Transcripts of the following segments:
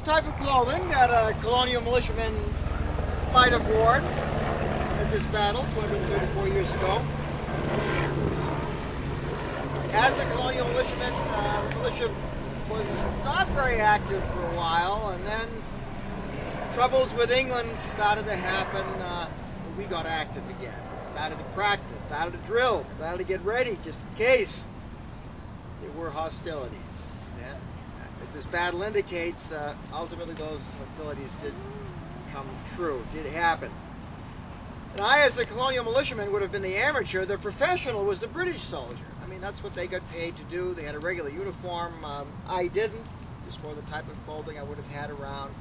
type of clothing that a Colonial militiaman might have worn at this battle 234 years ago. As a Colonial militiaman, the militia was not very active for a while, and then troubles with England started to happen. We got active again. Started to practice, started to drill, started to get ready just in case there were hostilities. And as this battle indicates, ultimately those hostilities did come true, did happen. And I, as a Colonial militiaman, would have been the amateur. The professional was the British soldier. I mean, that's what they got paid to do. They had a regular uniform. I didn't, just wore the type of clothing I would have had around.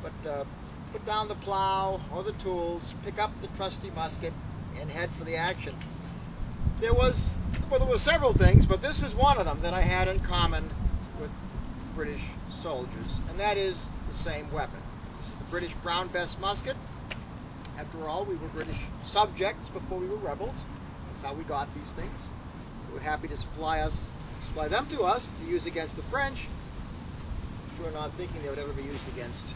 But put down the plow or the tools, pick up the trusty musket, and head for the action. There were several things, but this was one of them that I had in common with British soldiers, and that is the same weapon. This is the British Brown Bess musket. After all, we were British subjects before we were rebels. That's how we got these things. We were happy to supply them to us to use against the French. Sure, not thinking they would ever be used against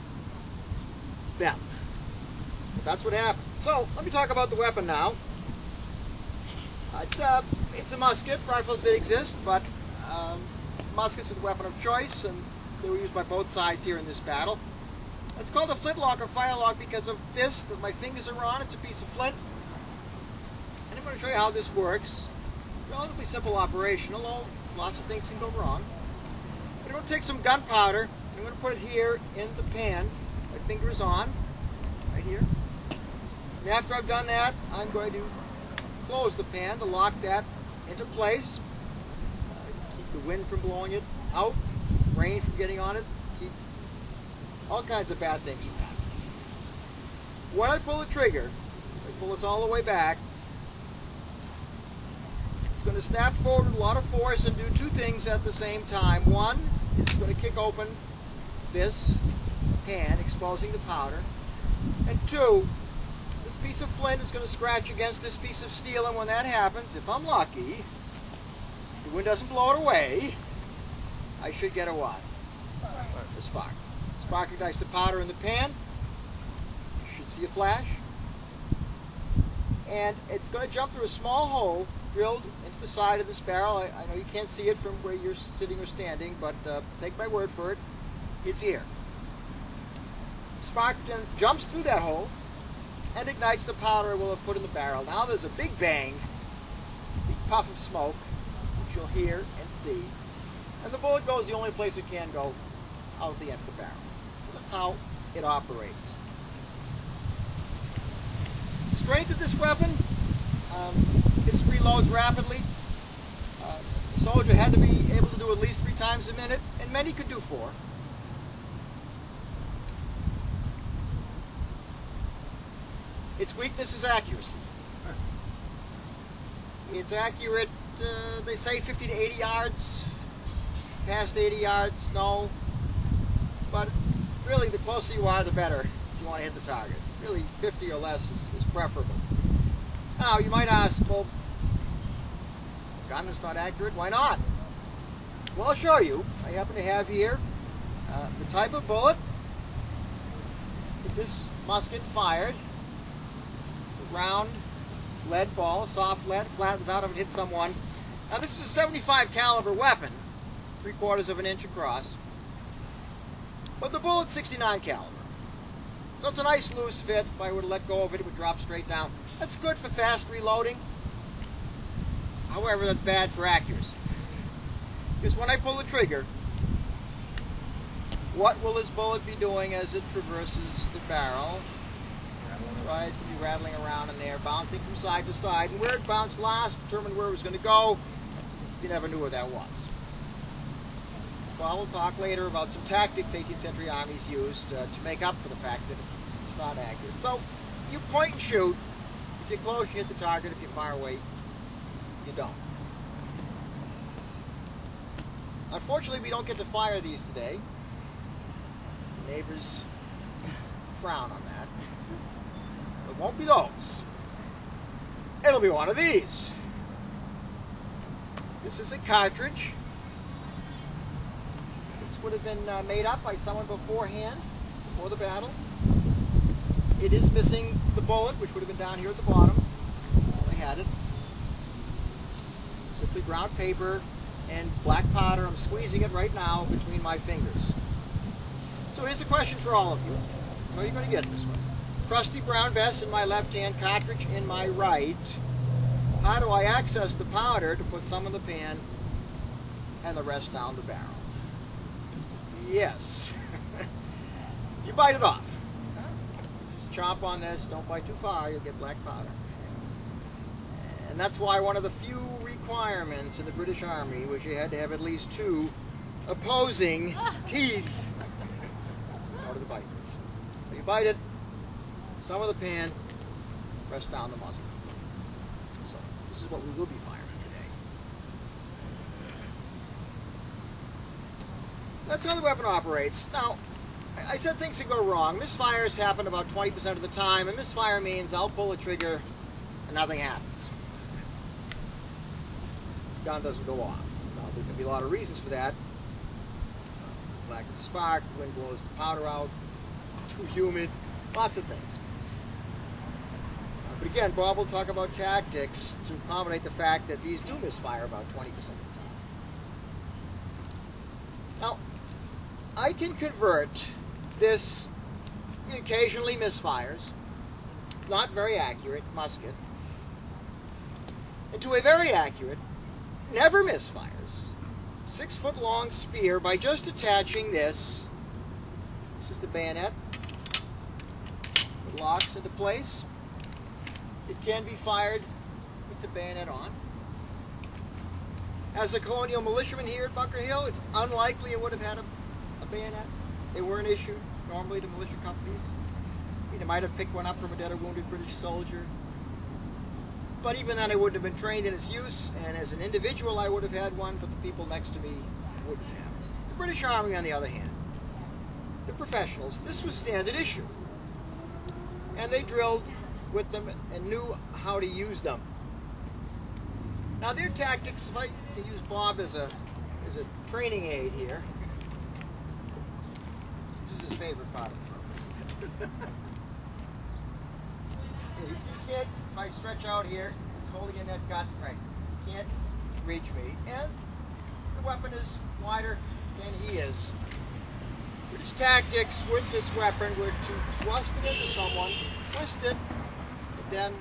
them. But that's what happened. So, let me talk about the weapon now. It's a musket. Rifles did exist, but muskets were the weapon of choice, and they were used by both sides here in this battle. It's called a flintlock or firelock because of this that my fingers are on. It's a piece of flint. And I'm going to show you how this works. Relatively simple operation, although lots of things can go wrong. I'm going to take some gunpowder. I'm going to put it here in the pan. My finger is on, right here. And after I've done that, I'm going to close the pan to lock that into place. Keep the wind from blowing it out, rain from getting on it, keep all kinds of bad things from happening. When I pull the trigger, I pull this all the way back, it's going to snap forward with a lot of force and do two things at the same time. One, it's going to kick open this pan, exposing the powder. And two, this piece of flint is going to scratch against this piece of steel, and when that happens, if I'm lucky, the wind doesn't blow it away, I should get a what? A spark. Spark ignites the powder in the pan. You should see a flash. And it's going to jump through a small hole drilled into the side of this barrel. I know you can't see it from where you're sitting or standing, but take my word for it, it's here. Spark then jumps through that hole and ignites the powder we'll have put in the barrel. Now there's a big bang, big puff of smoke, which you'll hear and see. And the bullet goes the only place it can go, out the end of the barrel. That's how it operates. The strength of this weapon, this reloads rapidly. The soldier had to be able to do at least 3 times a minute, and many could do 4. Its weakness is accuracy. It's accurate, they say 50 to 80 yards. Past 80 yards, no. But really, the closer you are, the better if you want to hit the target. Really, 50 or less is preferable. Now, you might ask, well, gun is not accurate, why not? Well, I'll show you. I happen to have here the type of bullet that this musket fired. A round lead ball, soft lead, flattens out if it hits someone. Now, this is a 75 caliber weapon, 3/4 of an inch across. But the bullet's 69 caliber. So it's a nice loose fit. If I were to let go of it, it would drop straight down. That's good for fast reloading. However, that's bad for accuracy. Because when I pull the trigger, what will this bullet be doing as it traverses the barrel? Right, it's going to be rattling around in there, bouncing from side to side. And where it bounced last determined where it was going to go. You never knew where that was. Well, we'll talk later about some tactics 18th century armies used to make up for the fact that it's not accurate. So, you point and shoot. If you're close, you hit the target. If you're far away, you don't. Unfortunately, we don't get to fire these today. The neighbors frown on that. It won't be those. It'll be one of these. This is a cartridge. This This would have been made up by someone beforehand, before the battle. It is missing the bullet, which would have been down here at the bottom. I had it. This is simply brown paper and black powder. I'm squeezing it right now between my fingers. So here's a question for all of you. I know you're going to get this one. Trusty Brown Bess in my left hand, cartridge in my right. How do I access the powder to put some in the pan and the rest down the barrel? Yes. You bite it off. Just chomp on this. Don't bite too far. You'll get black powder. And that's why one of the few requirements in the British Army was you had to have at least 2 opposing teeth out of the bite. So you bite it, some of the pan, rest down the muzzle. So this is what we will be firing today. That's how the weapon operates. Now, I said things can go wrong. Misfires happen about 20% of the time, and misfire means I'll pull a trigger and nothing happens. Gun doesn't go off. Now, there can be a lot of reasons for that. Lack of spark, wind blows the powder out, too humid, lots of things. But again, Bob will talk about tactics to accommodate the fact that these do misfire about 20% of the time. Now, I can convert this occasionally misfires, not very accurate musket, into a very accurate, never misfires, 6-foot-long spear by just attaching this. This is the bayonet. It locks into place. It can be fired with the bayonet on. As a Colonial militiaman here at Bunker Hill, it's unlikely it would have had a bayonet. They weren't issued normally to militia companies. I mean, they might have picked one up from a dead or wounded British soldier. But even then, I wouldn't have been trained in its use, and as an individual, I would have had one, but the people next to me wouldn't have. The British Army, on the other hand, the professionals, this was standard issue. And they drilled with them and knew how to use them. Now, their tactics, if I can use Bob as a training aid here, this is his favorite part of the program. You see, kid, if I stretch out here, it's holding in that gut, right, can't reach me, and the weapon is wider than he is. British tactics with this weapon were to thrust it into someone, twist it, and then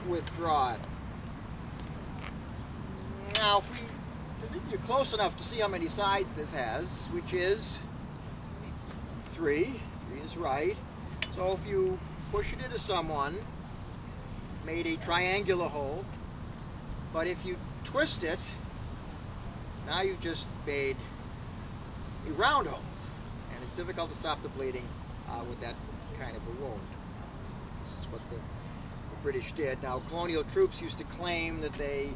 withdraw it. Now, if I think you're close enough to see how many sides this has, which is 3. 3 is right. So if you push it into someone, made a triangular hole, but if you twist it, now you've just made a round hole, and it's difficult to stop the bleeding with that kind of a wound. This is what the British did. Now, Colonial troops used to claim that they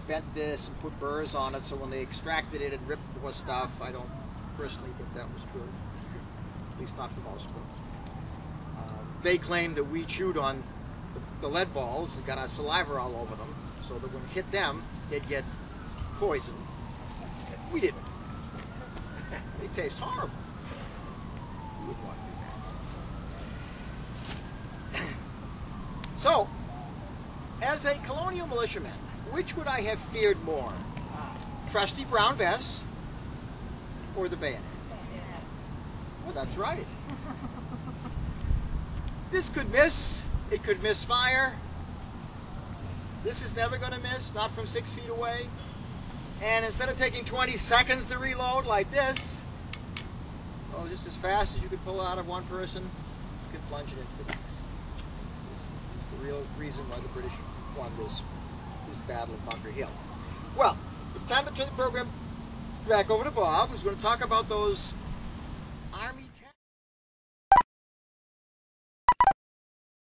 bent this and put burrs on it, so when they extracted it and ripped the stuff, I don't personally think that was true, at least not for most of them. They claimed that we chewed on the lead balls and got our saliva all over them, so that when it hit them, they'd get poisoned. We didn't. They taste horrible. We wouldn't want to do that. So, as a Colonial militiaman, which would I have feared more? Trusty Brown Bess or the bayonet? Well, that's right. This could miss. It could misfire. This is never going to miss, not from 6 feet away. And instead of taking 20 seconds to reload like this, well, just as fast as you could pull out of one person, you could plunge it into the next. This is the real reason why the British won this battle of Bunker Hill. Well, it's time to turn the program back over to Bob, who's going to talk about those